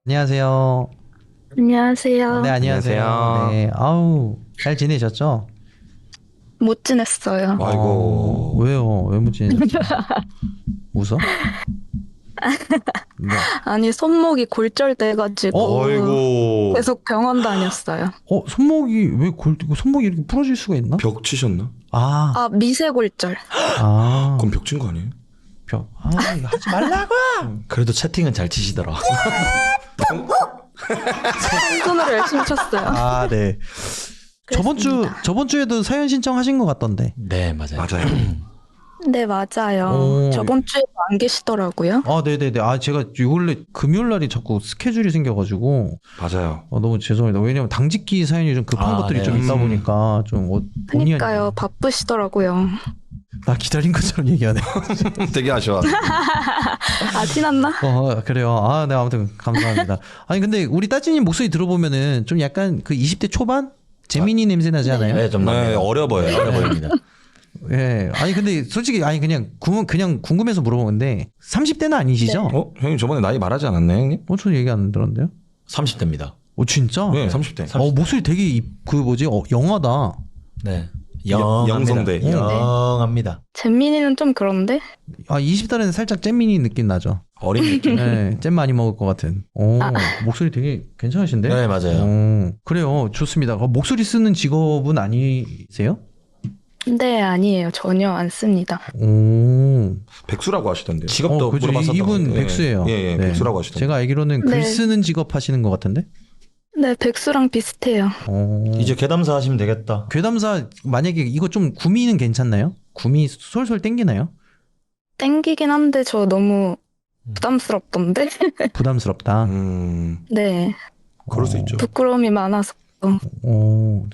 안녕하세요. 네, 안녕하세요. 안녕하세요. 안녕하세요. 네, 아우, 잘 지내셨죠? 못 지냈어요. 아이고. 왜요? 왜 못 지내셨어요? 웃어? 네. 아니, 손목이 골절돼가지고 아이고. 계속 병원 다녔어요. 손목이, 손목이 이렇게 부러질 수가 있나? 벽 치셨나? 아, 아, 미세골절. 아, 그럼 벽 친 거 아니에요? 이거 하지 말라고! 그래도 채팅은 잘 치시더라. 한 손으로 열심히 쳤어요. 아, 네. 그랬습니다. 저번 주에도 사연 신청하신 것 같던데. 네, 맞아요. 맞아요. 네, 맞아요. 오. 저번 주에도 안 계시더라고요. 아, 네네네. 제가 요 근래 금요일 날이 자꾸 스케줄이 생겨가지고, 맞아요. 너무 죄송합니다. 왜냐면 당직기 사연이 좀 급한 것들이 네. 좀 있다 보니까, 본의 아니게. 그니까요, 바쁘시더라고요. 나 기다린 것처럼 얘기하네. 되게 아쉬워. 아, 티났나? 그래요. 네, 아무튼 감사합니다. 아니, 근데 우리 따지님 목소리 들어보면은 좀 약간 그 20대 초반? 재민이 냄새 나지 않아요? 네, 좀 네, 나네요. 어려 보여요. 어려 보입니다. 예. 아니, 근데 솔직히, 그냥 궁금해서 물어본 건데, 30대는 아니시죠? 형님 저번에 나이 말하지 않았나요, 형님? 저 얘기 안 들었는데요? 30대입니다. 진짜? 네, 30대. 목소리 되게, 영하다. 네. 영성대. 영합니다. 영합니다. 잼민이는 좀 그런데? 20달에는 살짝 잼민이 느낌 나죠? 어린 느낌. 네, 잼 많이 먹을 것 같은. 목소리 되게 괜찮으신데? 네, 맞아요. 그래요. 좋습니다. 목소리 쓰는 직업은 아니세요? 네, 아니에요. 전혀 안 씁니다. 백수라고 하시던데요. 직업도 그죠. 물어봤었던 이분 것 같아요. 백수예요. 예, 네. 백수라고 하시던데. 제가 알기로는 글 네. 쓰는 직업 하시는 것 같은데? 네, 백수랑 비슷해요. 이제 괴담사 하시면 되겠다. 괴담사, 만약에 이거 좀 구미는 괜찮나요? 구미 솔솔 땡기나요? 땡기긴 한데 저 너무 부담스럽던데? 부담스럽다. 네, 그럴 수 있죠. 부끄러움이 많아서.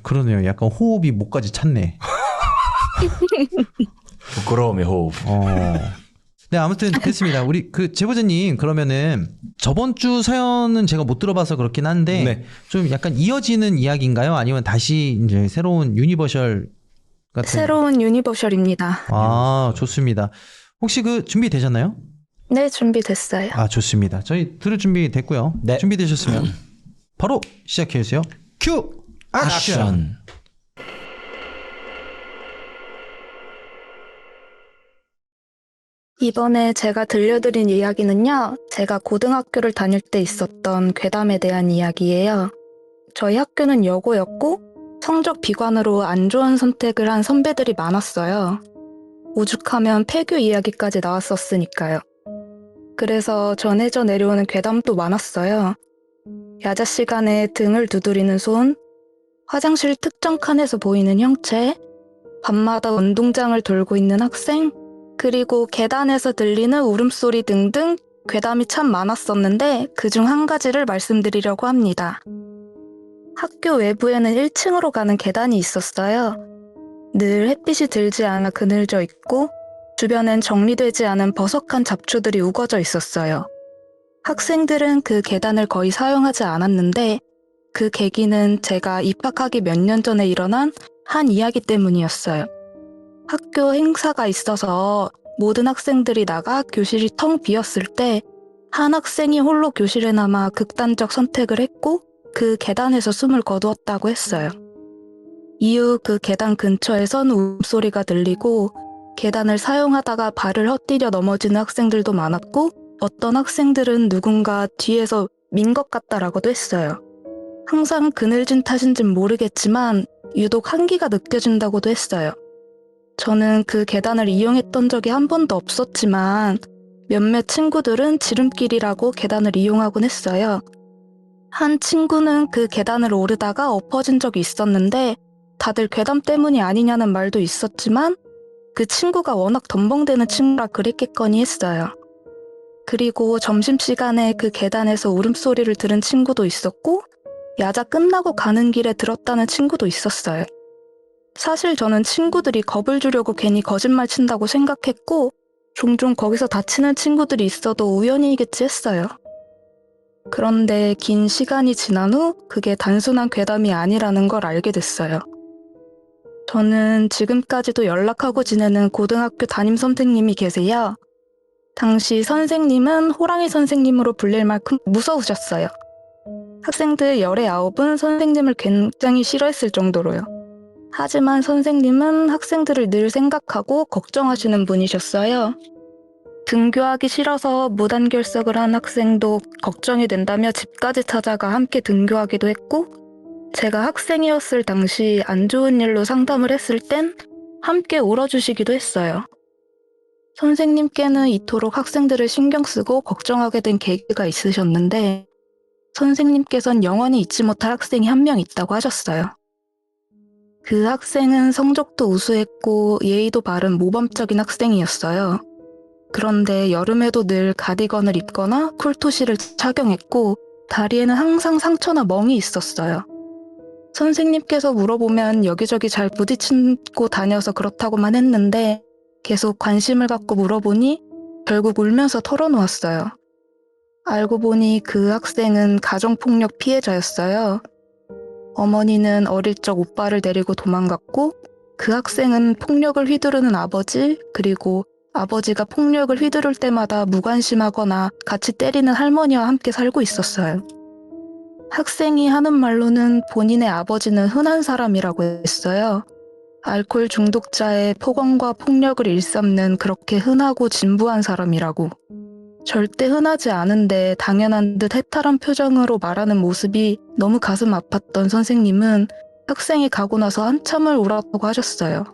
그러네요. 약간 호흡이 목까지 찼네. 부끄러움의 호흡. 네, 아무튼 됐습니다. 우리 그 제보자님, 그러면은 저번 주 사연은 제가 못 들어봐서 그렇긴 한데 네. 좀 약간 이어지는 이야기인가요? 아니면 다시 이제 새로운 유니버셜 같은? 새로운 유니버셜입니다. 좋습니다. 혹시 그 준비되셨나요? 네, 준비됐어요. 좋습니다. 저희 들을 준비 됐고요. 네. 준비되셨으면 바로 시작해 주세요. 큐! 액션! 액션. 이번에 제가 들려드린 이야기는요, 제가 고등학교를 다닐 때 있었던 괴담에 대한 이야기예요. 저희 학교는 여고였고, 성적 비관으로 안 좋은 선택을 한 선배들이 많았어요. 오죽하면 폐교 이야기까지 나왔었으니까요. 그래서 전해져 내려오는 괴담도 많았어요. 야자 시간에 등을 두드리는 손, 화장실 특정 칸에서 보이는 형체, 밤마다 운동장을 돌고 있는 학생, 그리고 계단에서 들리는 울음소리 등등 괴담이 참 많았었는데 그중 한 가지를 말씀드리려고 합니다. 학교 외부에는 1층으로 가는 계단이 있었어요. 늘 햇빛이 들지 않아 그늘져 있고 주변엔 정리되지 않은 버석한 잡초들이 우거져 있었어요. 학생들은 그 계단을 거의 사용하지 않았는데 그 계기는 제가 입학하기 몇 년 전에 일어난 한 이야기 때문이었어요. 학교 행사가 있어서 모든 학생들이 나가 교실이 텅 비었을 때 한 학생이 홀로 교실에 남아 극단적 선택을 했고 그 계단에서 숨을 거두었다고 했어요. 이후 그 계단 근처에선 울음소리가 들리고 계단을 사용하다가 발을 헛디뎌 넘어지는 학생들도 많았고 어떤 학생들은 누군가 뒤에서 민 것 같다라고도 했어요. 항상 그늘진 탓인진 모르겠지만 유독 한기가 느껴진다고도 했어요. 저는 그 계단을 이용했던 적이 한 번도 없었지만 몇몇 친구들은 지름길이라고 계단을 이용하곤 했어요. 한 친구는 그 계단을 오르다가 엎어진 적이 있었는데 다들 괴담 때문이 아니냐는 말도 있었지만 그 친구가 워낙 덤벙대는 친구라 그랬겠거니 했어요. 그리고 점심시간에 그 계단에서 울음소리를 들은 친구도 있었고 야자 끝나고 가는 길에 들었다는 친구도 있었어요. 사실 저는 친구들이 겁을 주려고 괜히 거짓말 친다고 생각했고 종종 거기서 다치는 친구들이 있어도 우연이겠지 했어요. 그런데 긴 시간이 지난 후 그게 단순한 괴담이 아니라는 걸 알게 됐어요. 저는 지금까지도 연락하고 지내는 고등학교 담임 선생님이 계세요. 당시 선생님은 호랑이 선생님으로 불릴 만큼 무서우셨어요. 학생들 19은 선생님을 굉장히 싫어했을 정도로요. 하지만 선생님은 학생들을 늘 생각하고 걱정하시는 분이셨어요. 등교하기 싫어서 무단결석을 한 학생도 걱정이 된다며 집까지 찾아가 함께 등교하기도 했고, 제가 학생이었을 당시 안 좋은 일로 상담을 했을 땐 함께 울어주시기도 했어요. 선생님께는 이토록 학생들을 신경 쓰고 걱정하게 된 계기가 있으셨는데, 선생님께선 영원히 잊지 못할 학생이 한 명 있다고 하셨어요. 그 학생은 성적도 우수했고 예의도 바른 모범적인 학생이었어요. 그런데 여름에도 늘 가디건을 입거나 쿨토시를 착용했고 다리에는 항상 상처나 멍이 있었어요. 선생님께서 물어보면 여기저기 잘 부딪히고 다녀서 그렇다고만 했는데 계속 관심을 갖고 물어보니 결국 울면서 털어놓았어요. 알고 보니 그 학생은 가정폭력 피해자였어요. 어머니는 어릴 적 오빠를 데리고 도망갔고 그 학생은 폭력을 휘두르는 아버지, 그리고 아버지가 폭력을 휘두를 때마다 무관심하거나 같이 때리는 할머니와 함께 살고 있었어요. 학생이 하는 말로는 본인의 아버지는 흔한 사람이라고 했어요. 알코올 중독자의 폭언과 폭력을 일삼는 그렇게 흔하고 진부한 사람이라고. 절대 흔하지 않은데 당연한 듯 해탈한 표정으로 말하는 모습이 너무 가슴 아팠던 선생님은 학생이 가고 나서 한참을 울었다고 하셨어요.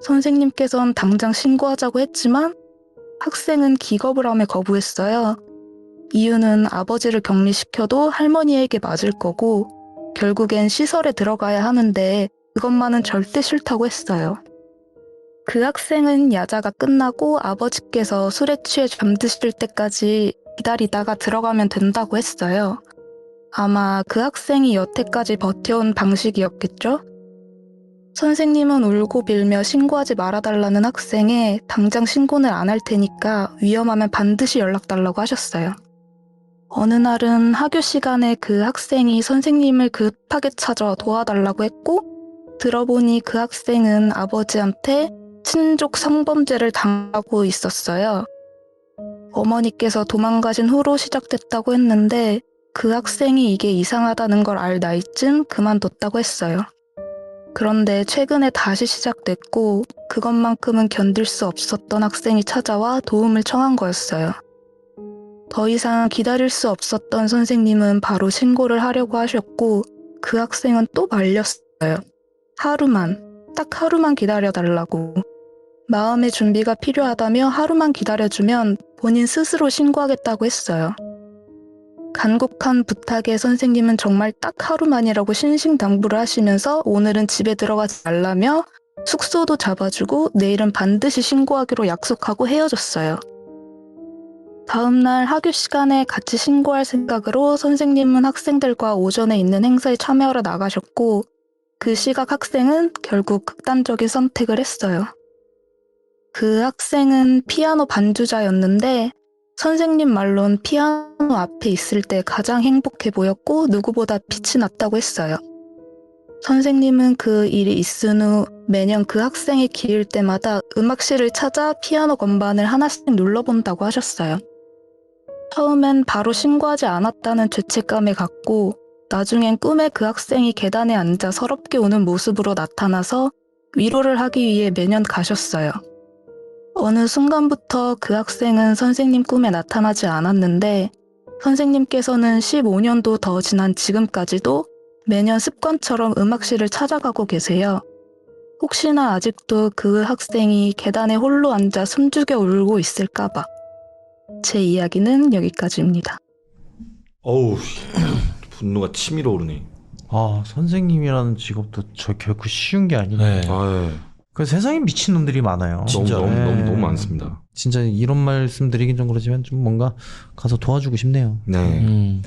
선생님께서는 당장 신고하자고 했지만 학생은 기겁을 하며 거부했어요. 이유는 아버지를 격리시켜도 할머니에게 맞을 거고 결국엔 시설에 들어가야 하는데 그것만은 절대 싫다고 했어요. 그 학생은 야자가 끝나고 아버지께서 술에 취해 잠드실 때까지 기다리다가 들어가면 된다고 했어요. 아마 그 학생이 여태까지 버텨온 방식이었겠죠? 선생님은 울고 빌며 신고하지 말아달라는 학생에 당장 신고는 안 할 테니까 위험하면 반드시 연락달라고 하셨어요. 어느 날은 학교 시간에 그 학생이 선생님을 급하게 찾아 도와달라고 했고 들어보니 그 학생은 아버지한테 친족 성범죄를 당하고 있었어요. 어머니께서 도망가신 후로 시작됐다고 했는데 그 학생이 이게 이상하다는 걸 알 나이쯤 그만뒀다고 했어요. 그런데 최근에 다시 시작됐고 그것만큼은 견딜 수 없었던 학생이 찾아와 도움을 청한 거였어요. 더 이상 기다릴 수 없었던 선생님은 바로 신고를 하려고 하셨고 그 학생은 또 말렸어요. 딱 하루만 기다려달라고. 마음의 준비가 필요하다며 하루만 기다려주면 본인 스스로 신고하겠다고 했어요. 간곡한 부탁에 선생님은 정말 딱 하루만이라고 신신당부를 하시면서 오늘은 집에 들어가지 말라며 숙소도 잡아주고 내일은 반드시 신고하기로 약속하고 헤어졌어요. 다음날 학교 시간에 같이 신고할 생각으로 선생님은 학생들과 오전에 있는 행사에 참여하러 나가셨고 그 시각 학생은 결국 극단적인 선택을 했어요. 그 학생은 피아노 반주자였는데 선생님 말론 피아노 앞에 있을 때 가장 행복해 보였고 누구보다 빛이 났다고 했어요. 선생님은 그 일이 있은 후 매년 그 학생이 기일 때마다 음악실을 찾아 피아노 건반을 하나씩 눌러본다고 하셨어요. 처음엔 바로 신고하지 않았다는 죄책감에 갔고 나중엔 꿈에 그 학생이 계단에 앉아 서럽게 우는 모습으로 나타나서 위로를 하기 위해 매년 가셨어요. 어느 순간부터 그 학생은 선생님 꿈에 나타나지 않았는데 선생님께서는 15년도 더 지난 지금까지도 매년 습관처럼 음악실을 찾아가고 계세요. 혹시나 아직도 그 학생이 계단에 홀로 앉아 숨죽여 울고 있을까봐. 제 이야기는 여기까지입니다. 어우, 분노가 치밀어 오르네. 아, 선생님이라는 직업도 저 결코 쉬운 게 아니에요. 네. 그 세상에 미친 놈들이 많아요. 진짜 네. 너무 많습니다. 진짜 이런 말씀 드리긴 좀 그렇지만 좀 뭔가 가서 도와주고 싶네요. 네.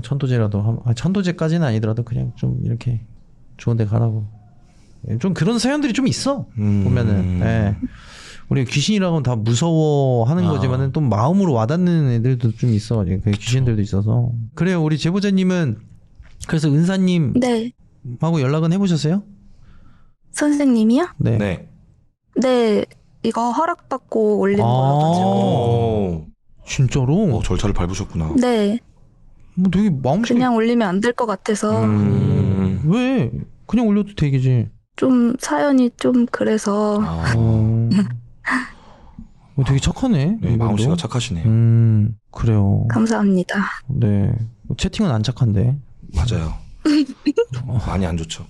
천도제라도 천도제까지는 아니더라도 그냥 좀 이렇게 좋은 데 가라고. 좀 그런 사연들이 좀 있어. 보면은. 네. 우리 귀신이라고는 다 무서워하는 거지만은 또 마음으로 와닿는 애들도 좀 있어. 그 귀신들도 있어서. 그래요. 우리 제보자님은 그래서 은사님 네. 하고 연락은 해보셨어요? 선생님이요? 네. 네. 네. 이거 허락받고 올린 아. 거여가지고. 오. 진짜로? 절차를 밟으셨구나. 네, 뭐 되게 마음속에 그냥 올리면 안 될 것 같아서 왜 그냥 올려도 되겠지. 좀 사연이 좀 그래서 아. 되게 착하네. 네, 마음 씨가 착하시네요. 그래요. 감사합니다. 네. 채팅은 안 착한데. 맞아요. 많이 안 좋죠.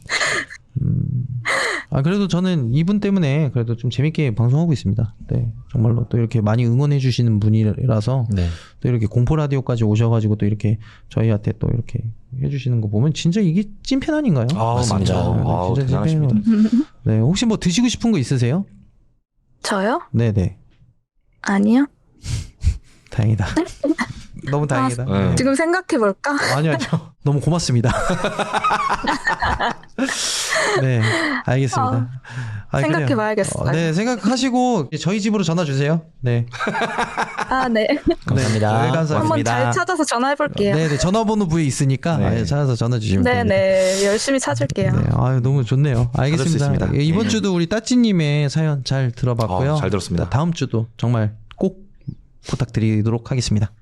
그래도 저는 이분 때문에 그래도 좀 재밌게 방송하고 있습니다. 네. 정말로 또 이렇게 많이 응원해 주시는 분이라서 네. 또 이렇게 공포 라디오까지 오셔가지고 또 이렇게 저희한테 또 이렇게 해주시는 거 보면 진짜 이게 찐팬 아닌가요? 아, 맞습니다. 맞죠. 네, 진짜 대단하십니다. 찐팬이에요. 네. 혹시 뭐 드시고 싶은 거 있으세요? 저요? 네네. 아니요. 다행이다. 너무 다행이다. 네. 지금 생각해볼까? 아니요. 너무 고맙습니다. 네, 알겠습니다. 그래요. 생각해봐야겠어요. 네, 생각하시고 저희 집으로 전화 주세요. 네. 아, 네. 감사합니다. 네, 감사합니다. 한번 잘 찾아서 전화해볼게요. 네, 네, 전화번호 부에 있으니까 네. 찾아서 전화 주시면 됩니다. 네네. 열심히 찾을게요. 네, 너무 좋네요. 알겠습니다. 있습니다. 예, 이번 네. 주도 우리 따찌님의 사연 잘 들어봤고요. 잘 들었습니다. 다음 주도 정말 꼭 부탁드리도록 하겠습니다.